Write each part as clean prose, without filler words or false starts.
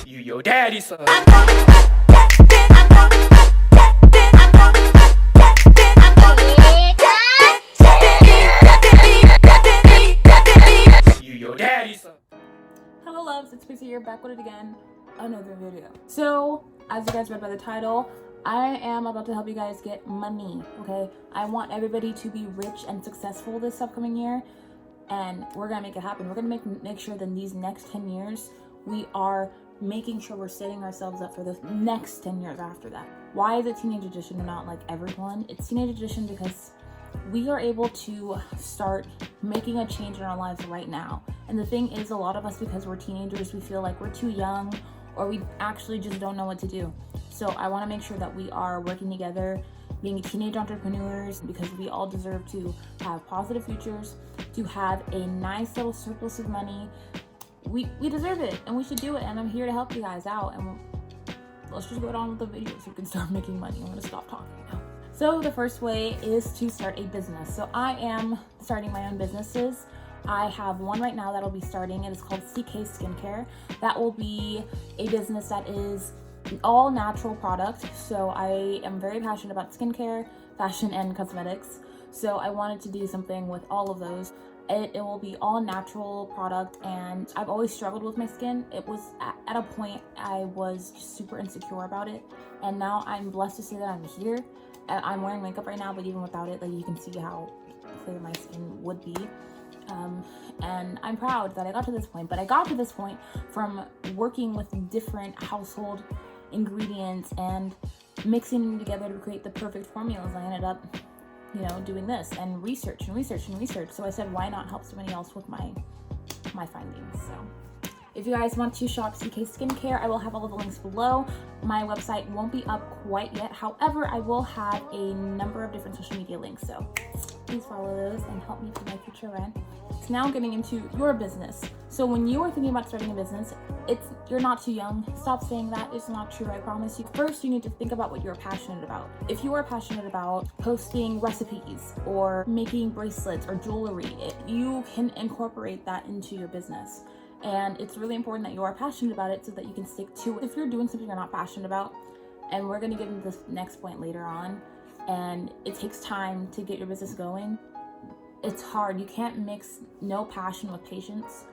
You your daddy son. You your daddy son. Hello loves, it's Chrissy here, back with it again, another video. So, as you guys read by the title, I am about to help you guys get money, okay? I want everybody to be rich and successful this upcoming year, and we're gonna make it happen. We're gonna make sure that in these next 10 years, we are making sure we're setting ourselves up for the next 10 years after that. Why is it Teenage Edition and not like everyone? It's Teenage Edition because we are able to start making a change in our lives right now. And the thing is, a lot of us, because we're teenagers, we feel like we're too young, or we actually just don't know what to do. So I want to make sure that we are working together, being teenage entrepreneurs, because we all deserve to have positive futures, to have a nice little surplus of money. We deserve it, and we should do it, and I'm here to help you guys out. And let's just go on with the video so we can start making money. I'm gonna stop talking now. So the first way is to start a business. So I am starting my own businesses. I have one right now that'll be starting. It is called CK Skincare. That will be a business that is all natural product. So I am very passionate about skincare, fashion, and cosmetics. So I wanted to do something with all of those. It will be all natural product, and I've always struggled with my skin. It was at a point I was just super insecure about it, and now I'm blessed to say that I'm here. I'm wearing makeup right now, but even without it, like, you can see how clear my skin would be. And I'm proud that I got to this point, but I got to this point from working with different household ingredients and mixing them together to create the perfect formulas. I ended up, doing this and research. So I said, why not help somebody else with my findings? So if you guys want to shop CK Skincare, I will have all of the links below. My website won't be up quite yet. However, I will have a number of different social media links. So please follow those and help me pay my future rent. So now getting into your business. So when you are thinking about starting a business, you're not too young. Stop saying that. It's not true, I promise you. First, you need to think about what you're passionate about. If you are passionate about posting recipes or making bracelets or jewelry, you can incorporate that into your business. And it's really important that you are passionate about it so that you can stick to it. If you're doing something you're not passionate about, and we're gonna get into this next point later on, and it takes time to get your business going, it's hard. You can't mix no passion with patience,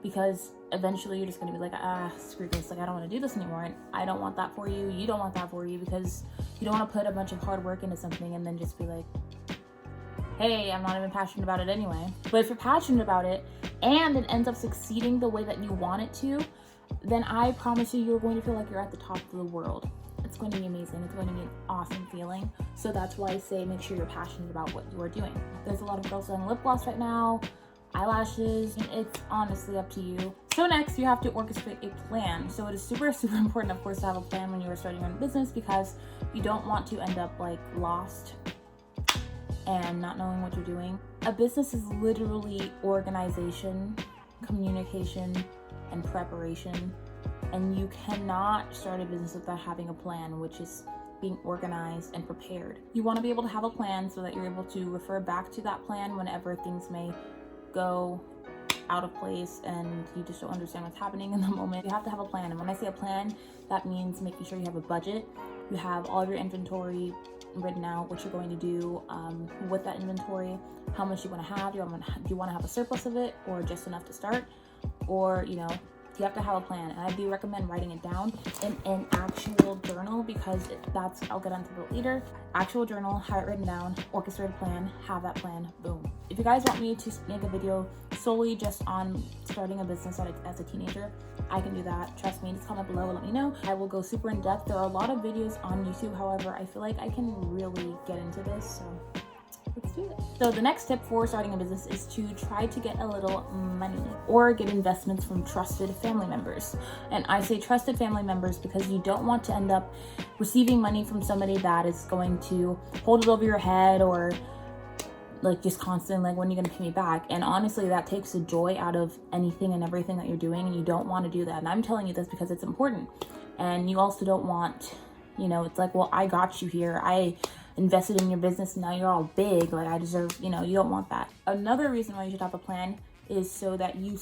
because eventually you're just gonna be like, screw this, like, I don't want to do this anymore. And I don't want that for you. You don't want that for you, because you don't want to put a bunch of hard work into something and then just be like, hey, I'm not even passionate about it anyway. But if you're passionate about it and it ends up succeeding the way that you want it to, then I promise you're going to feel like you're at the top of the world. It's going to be amazing. It's going to be an awesome feeling. So that's why I say make sure you're passionate about what you are doing. There's a lot of girls selling lip gloss right now, eyelashes, and it's honestly up to you. So next, you have to orchestrate a plan. So it is super, super important, of course, to have a plan when you are starting your own business, because you don't want to end up like lost and not knowing what you're doing. A business is literally organization, communication, and preparation. And you cannot start a business without having a plan, which is being organized and prepared. You want to be able to have a plan so that you're able to refer back to that plan whenever things may go out of place and you just don't understand what's happening in the moment. You have to have a plan. And when I say a plan, that means making sure you have a budget. You have all of your inventory written out, what you're going to do with that inventory, how much you want to have. Do you want to have a surplus of it, or just enough to start? Or, you have to have a plan. And I do recommend writing it down in an actual journal, because I'll get into it later. Actual journal, have it written down, orchestrate a plan, have that plan, boom. If you guys want me to make a video solely just on starting a business as a teenager, I can do that. Trust me, just comment below and let me know. I will go super in depth. There are a lot of videos on YouTube. However, I feel like I can really get into this, so let's do it. So the next tip for starting a business is to try to get a little money or get investments from trusted family members. And I say trusted family members because you don't want to end up receiving money from somebody that is going to hold it over your head, or like just constantly like, when are you going to pay me back? And honestly, that takes the joy out of anything and everything that you're doing, and you don't want to do that. And I'm telling you this because it's important. And you also don't want, it's like, well, I got you here. I invested in your business, and now you're all big. Like, I deserve, you don't want that. Another reason why you should have a plan is so that you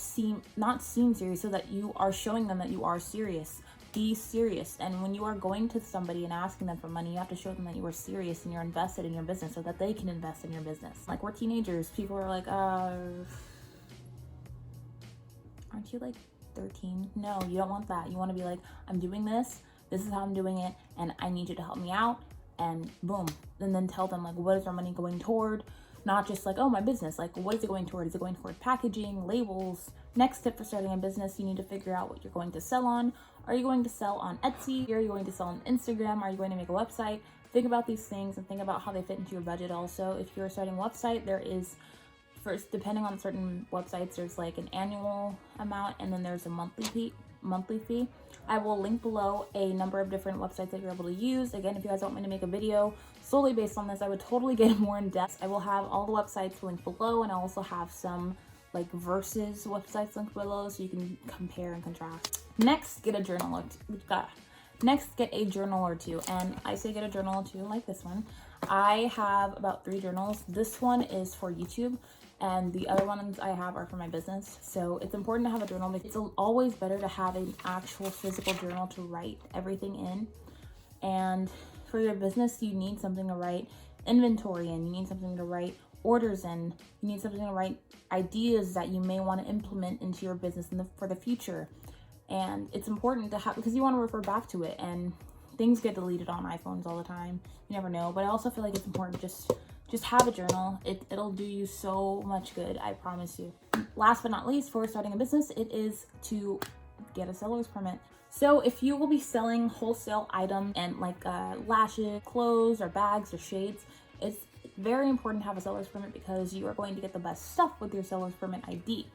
not seem serious, so that you are showing them that you are serious. Be serious. And when you are going to somebody and asking them for money, you have to show them that you are serious and you're invested in your business so that they can invest in your business. Like, we're teenagers. People are like, aren't you like 13? No, you don't want that. You want to be like, I'm doing this. This is how I'm doing it. And I need you to help me out. And boom. And then tell them, like, what is our money going toward? Not just like, oh, my business. Like, what is it going toward? Is it going toward packaging, labels? Next tip for starting a business, you need to figure out what you're going to sell on. Are you going to sell on Etsy? Are you going to sell on Instagram? Are you going to make a website? Think about these things and think about how they fit into your budget also. If you're starting a website, there is, first, depending on certain websites, there's like an annual amount and then there's a monthly fee. I will link below a number of different websites that you're able to use. Again, if you guys want me to make a video solely based on this, I would totally get more in depth. I will have all the websites linked below, and I also have some like versus websites linked below so you can compare and contrast. Next, get a journal or two. And I say get a journal or two like this one. I have about 3 journals. This one is for YouTube, and the other ones I have are for my business. So it's important to have a journal because it's always better to have an actual physical journal to write everything in. And for your business, you need something to write inventory in, you need something to write orders in, you need something to write ideas that you may want to implement into your business for the future. And it's important to have, because you want to refer back to it, and things get deleted on iPhones all the time. You never know. But I also feel like it's important just have a journal. It'll do you so much good, I promise you. Last but not least, for starting a business, it is to get a seller's permit. So if you will be selling wholesale items and like lashes, clothes, or bags, or shades, it's very important to have a seller's permit because you are going to get the best stuff with your seller's permit ID.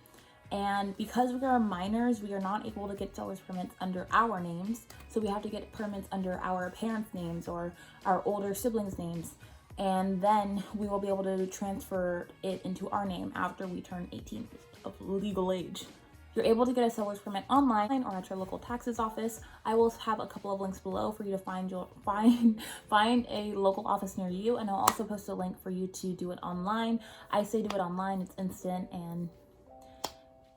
And because we are minors, we are not able to get seller's permits under our names. So we have to get permits under our parents' names or our older siblings' names. And then we will be able to transfer it into our name after we turn 18 of legal age. You're able to get a seller's permit online or at your local taxes office. I will have a couple of links below for you to find a local office near you, and I'll also post a link for you to do it online. I say do it online, it's instant, and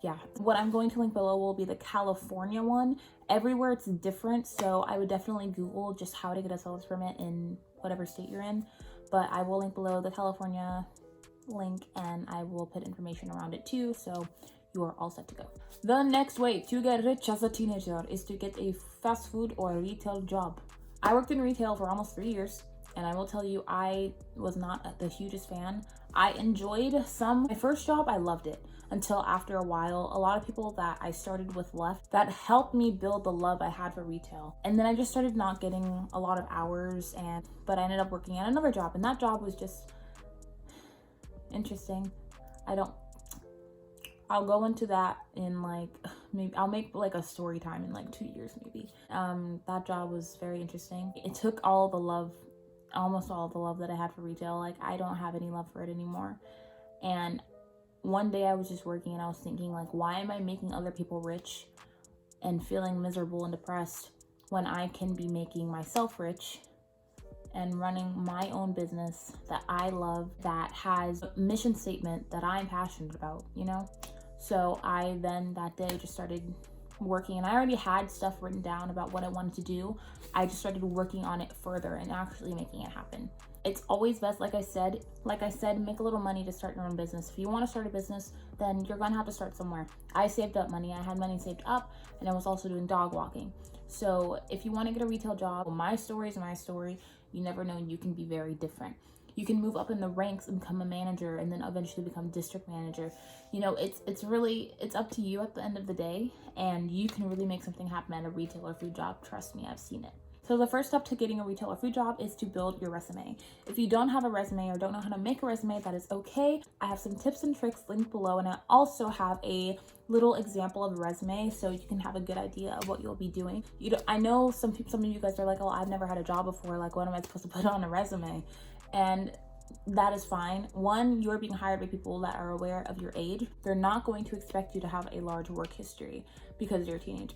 yeah. What I'm going to link below will be the California one. Everywhere it's different, so I would definitely Google just how to get a seller's permit in whatever state you're in. But I will link below the California link, and I will put information around it too, so you are all set to go. The next way to get rich as a teenager is to get a fast food or a retail job. I worked in retail for almost 3 years, and I will tell you, I was not the hugest fan. I enjoyed my first job, I loved it. Until after a while, a lot of people that I started with left. That helped me build the love I had for retail. And then I just started not getting a lot of hours, but I ended up working at another job, and that job was just interesting. I'll go into that in like, maybe I'll make like a story time in like 2 years maybe. That job was very interesting. It took almost all the love that I had for retail. Like, I don't have any love for it anymore. And one day I was just working and I was thinking, like, why am I making other people rich and feeling miserable and depressed when I can be making myself rich and running my own business that I love, that has a mission statement that I'm passionate about, you know? So I then that day just started working, and I already had stuff written down about what I wanted to do. I just started working on it further and actually making it happen. It's always best, like I said, make a little money to start your own business. If you want to start a business, then you're gonna have to start somewhere. I saved up money. I had money saved up, and I was also doing dog walking. So if you want to get a retail job, my story is my story. You never know, you can be very different. You can move up in the ranks and become a manager and then eventually become district manager. You know, it's up to you at the end of the day, and you can really make something happen at a retail or food job. Trust me, I've seen it. So the first step to getting a retail or food job is to build your resume. If you don't have a resume or don't know how to make a resume, that is okay. I have some tips and tricks linked below, and I also have a little example of a resume so you can have a good idea of what you'll be doing. I know some of you guys are like, oh, I've never had a job before. Like, what am I supposed to put on a resume? And that is fine. One, you are being hired by people that are aware of your age. They're not going to expect you to have a large work history because you're a teenager.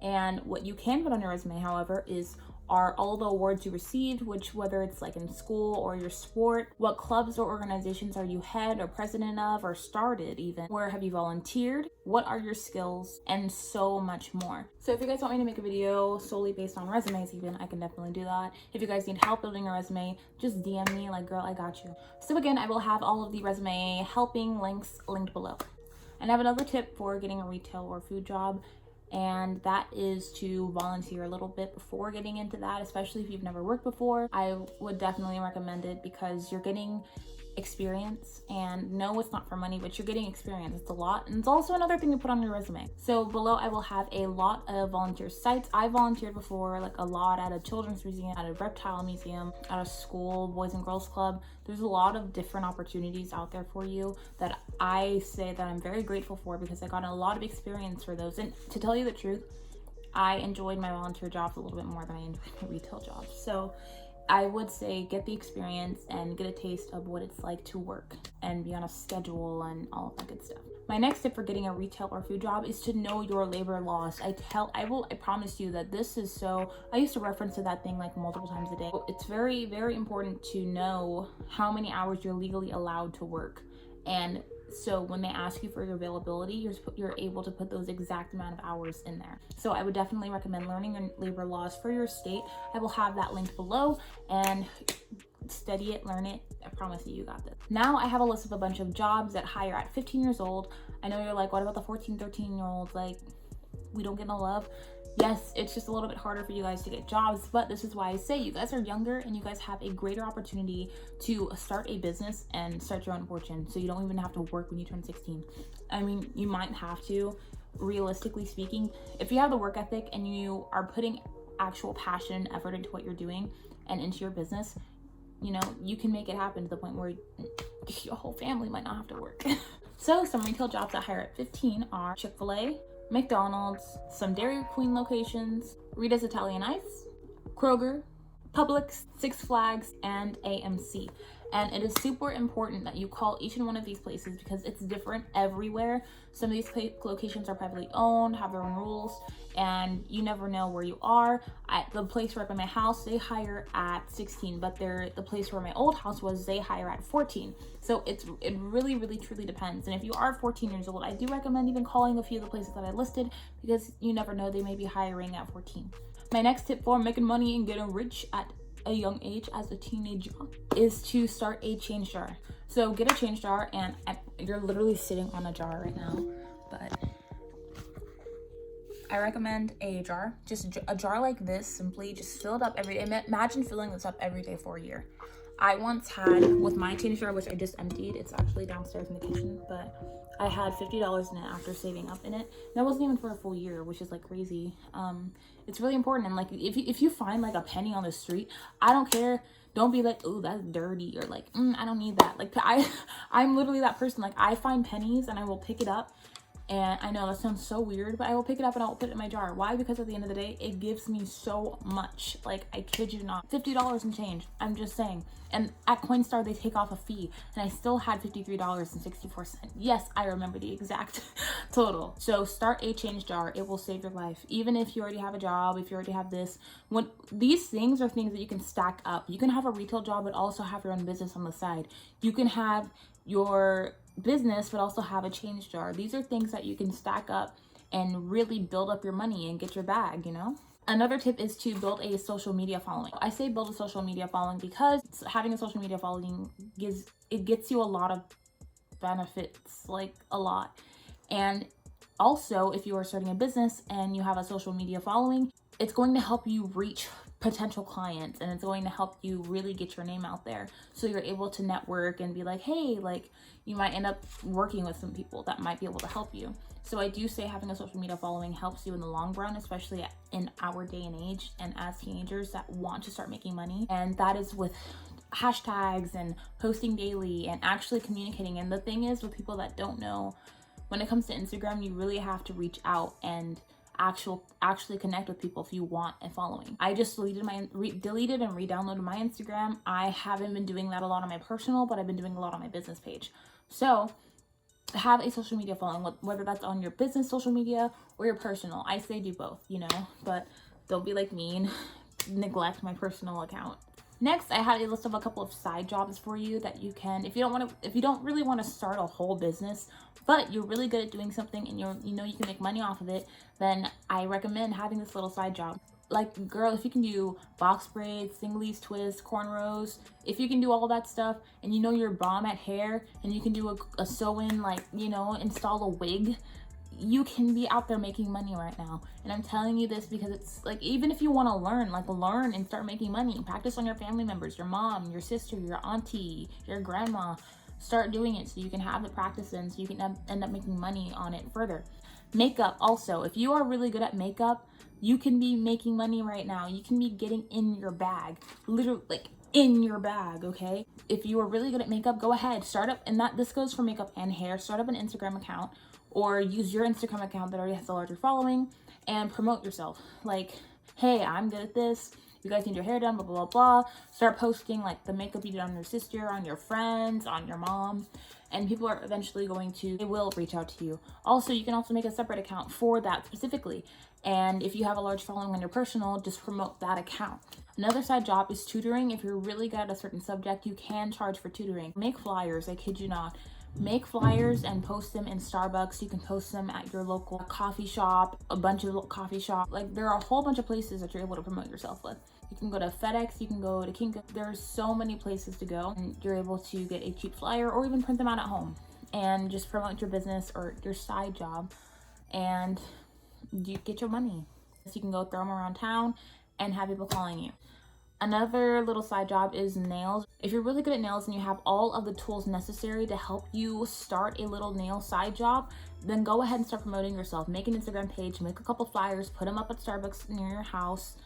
And what you can put on your resume, however, is are all the awards you received, which whether it's like in school or your sport, what clubs or organizations are you head or president of or started even, where have you volunteered, what are your skills, and so much more. So if you guys want me to make a video solely based on resumes even, I can definitely do that. If you guys need help building a resume, just DM me, like, girl, I got you. So again, I will have all of the resume helping links linked below. And I have another tip for getting a retail or food job, and that is to volunteer a little bit before getting into that, especially if you've never worked before. I would definitely recommend it because you're getting experience, and no, it's not for money, but you're getting experience. It's a lot, and it's also another thing to put on your resume. So below I will have a lot of volunteer sites. I volunteered before, like a lot, at a children's museum, at a reptile museum, at a school, boys and girls club. There's a lot of different opportunities out there for you that I say that I'm very grateful for, because I got a lot of experience for those. And to tell you the truth, I enjoyed my volunteer jobs a little bit more than I enjoyed my retail jobs. So I would say get the experience and get a taste of what it's like to work and be on a schedule and all of that good stuff. My next tip for getting a retail or food job is to know your labor laws. I promise you that this is so, I used to reference to that thing like multiple times a day. It's very, very important to know how many hours you're legally allowed to work. And so when they ask you for your availability, you're able to put those exact amount of hours in there. So I would definitely recommend learning your labor laws for your state. I will have that linked below, and study it, learn it. I promise you got this. Now I have a list of a bunch of jobs that hire at 15 years old. I know you're like, what about the 14, 13-year-olds? Like, we don't get no love. Yes, it's just a little bit harder for you guys to get jobs, but this is why I say you guys are younger and you guys have a greater opportunity to start a business and start your own fortune. So you don't even have to work when you turn 16. I mean, you might have to, realistically speaking. If you have the work ethic and you are putting actual passion and effort into what you're doing and into your business, you know, you can make it happen to the point where your whole family might not have to work. So some retail jobs that hire at 15 are Chick-fil-A, McDonald's, some Dairy Queen locations, Rita's Italian Ice, Kroger, Publix, Six Flags, and AMC. And it is super important that you call each and one of these places because it's different everywhere. Some of these locations are privately owned, have their own rules, and you never know where you are. At the place right by my house, they hire at 16, but the place where my old house was, they hire at 14. So it really, really, truly depends. And if you are 14 years old, I do recommend even calling a few of the places that I listed because you never know, they may be hiring at 14. My next tip for making money and getting rich at a young age as a teenager is to start a change jar. So get a change jar, and you're literally sitting on a jar right now, but I recommend a jar, just a jar like this. Simply just fill it up every day. Imagine filling this up every day for a year. I once had, with my change jar, which I just emptied, it's actually downstairs in the kitchen, but I had $50 in it after saving up in it. That wasn't even for a full year, which is like crazy. It's really important. And like, if you find like a penny on the street, I don't care. Don't be like, oh, that's dirty, or like, I don't need that. Like, I'm literally that person. Like, I find pennies and I will pick it up. And I know that sounds so weird, but I will pick it up and I'll put it in my jar. Why? Because at the end of the day, it gives me so much. Like, I kid you not. $50 and change. I'm just saying. And at Coinstar, they take off a fee. And I still had $53.64. Yes, I remember the exact total. So start a change jar. It will save your life. Even if you already have a job, if you already have this. These things are things that you can stack up. You can have a retail job, but also have your own business on the side. You can have your business but also have a change jar. These are things that you can stack up and really build up your money and get your bag, you know. Another tip is to build a social media following. I say build a social media following because having a social media following gets you a lot of benefits, like a lot. And also, if you are starting a business and you have a social media following, it's going to help you reach potential clients, and it's going to help you really get your name out there, so you're able to network and be like, hey, like, you might end up working with some people that might be able to help you. So I do say having a social media following helps you in the long run, especially in our day and age and as teenagers that want to start making money. And that is with hashtags and posting daily and actually communicating. And the thing is, with people that don't know, when it comes to Instagram, you really have to reach out and actually connect with people if you want a following. I just deleted and re-downloaded my Instagram. I haven't been doing that a lot on my personal, but I've been doing a lot on my business page. So have a social media following, whether that's on your business social media or your personal. I say do both, you know, but don't be like me and neglect my personal account. Next, I had a list of a couple of side jobs for you that you can, if you don't really want to start a whole business, but you're really good at doing something and you know you can make money off of it, then I recommend having this little side job. Like, girl, if you can do box braids, singlies, twists, cornrows, if you can do all that stuff and you know you're bomb at hair and you can do a sew-in, like, you know, install a wig, you can be out there making money right now. And I'm telling you this because it's like, even if you want to learn, like, learn and start making money. Practice on your family members, your mom, your sister, your auntie, your grandma. Start doing it so you can have the practice in, so you can end up making money on it further. Makeup also, if you are really good at makeup, you can be making money right now. You can be getting in your bag, literally, like, in your bag, okay? If you are really good at makeup, go ahead, start up, and this goes for makeup and hair. Start up an Instagram account, or use your Instagram account that already has a larger following and promote yourself. Like, hey, I'm good at this. You guys need your hair done, blah, blah, blah, blah. Start posting like the makeup you did on your sister, on your friends, on your mom. And people are eventually they will reach out to you. Also, you can also make a separate account for that specifically. And if you have a large following on your personal, just promote that account. Another side job is tutoring. If you're really good at a certain subject, you can charge for tutoring. Make flyers, I kid you not. Make flyers and post them in Starbucks. You can post them at your local coffee shop, a bunch of coffee shops. Like, there are a whole bunch of places that you're able to promote yourself with. You can go to FedEx, you can go to Kinko. There's so many places to go, and you're able to get a cheap flyer or even print them out at home and just promote your business or your side job, and you get your money. So you can go throw them around town and have people calling you. Another little side job is nails. If you're really good at nails and you have all of the tools necessary to help you start a little nail side job, then go ahead and start promoting yourself. Make an Instagram page, make a couple flyers, put them up at Starbucks near your house,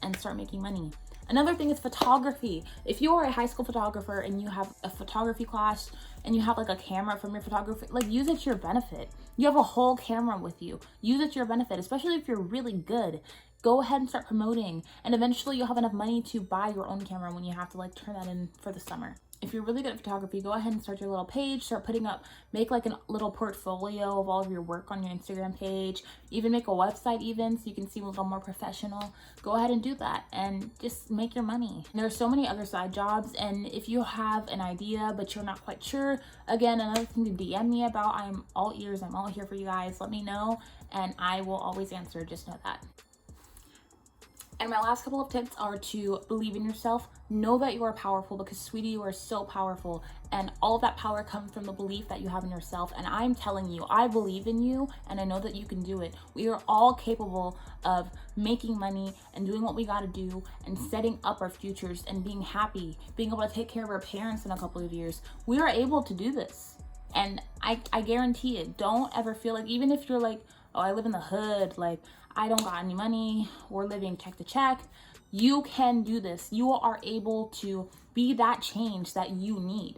and start making money. Another thing is photography. If you are a high school photographer and you have a photography class and you have like a camera from your photography, like, use it to your benefit. You have a whole camera with you. Use it to your benefit, especially if you're really good. Go ahead and start promoting, and eventually you'll have enough money to buy your own camera when you have to, like, turn that in for the summer. If you're really good at photography, go ahead and start your little page, start putting up, make like a little portfolio of all of your work on your Instagram page, even make a website even so you can seem a little more professional. Go ahead and do that and just make your money. And there are so many other side jobs, and if you have an idea but you're not quite sure, again, another thing to DM me about. I'm all ears, I'm all here for you guys. Let me know and I will always answer, just know that. And my last couple of tips are to believe in yourself. Know that you are powerful, because, sweetie, you are so powerful. And all of that power comes from the belief that you have in yourself. And I'm telling you, I believe in you and I know that you can do it. We are all capable of making money and doing what we got to do and setting up our futures and being happy, being able to take care of our parents in a couple of years. We are able to do this. And I guarantee it. Don't ever feel like, even if you're like, oh, I live in the hood, like, I don't got any money, we're living check to check, you can do this. You are able to be that change that you need.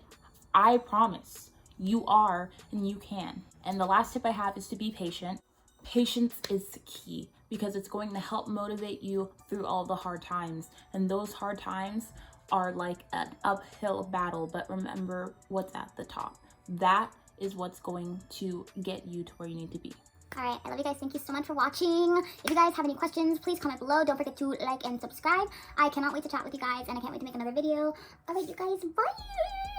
I promise. You are, and you can. And the last tip I have is to be patient. Patience is key, because it's going to help motivate you through all the hard times. And those hard times are like an uphill battle, but remember what's at the top. That is what's going to get you to where you need to be. Alright, I love you guys. Thank you so much for watching. If you guys have any questions, please comment below. Don't forget to like and subscribe. I cannot wait to chat with you guys, and I can't wait to make another video. Alright, you guys, bye!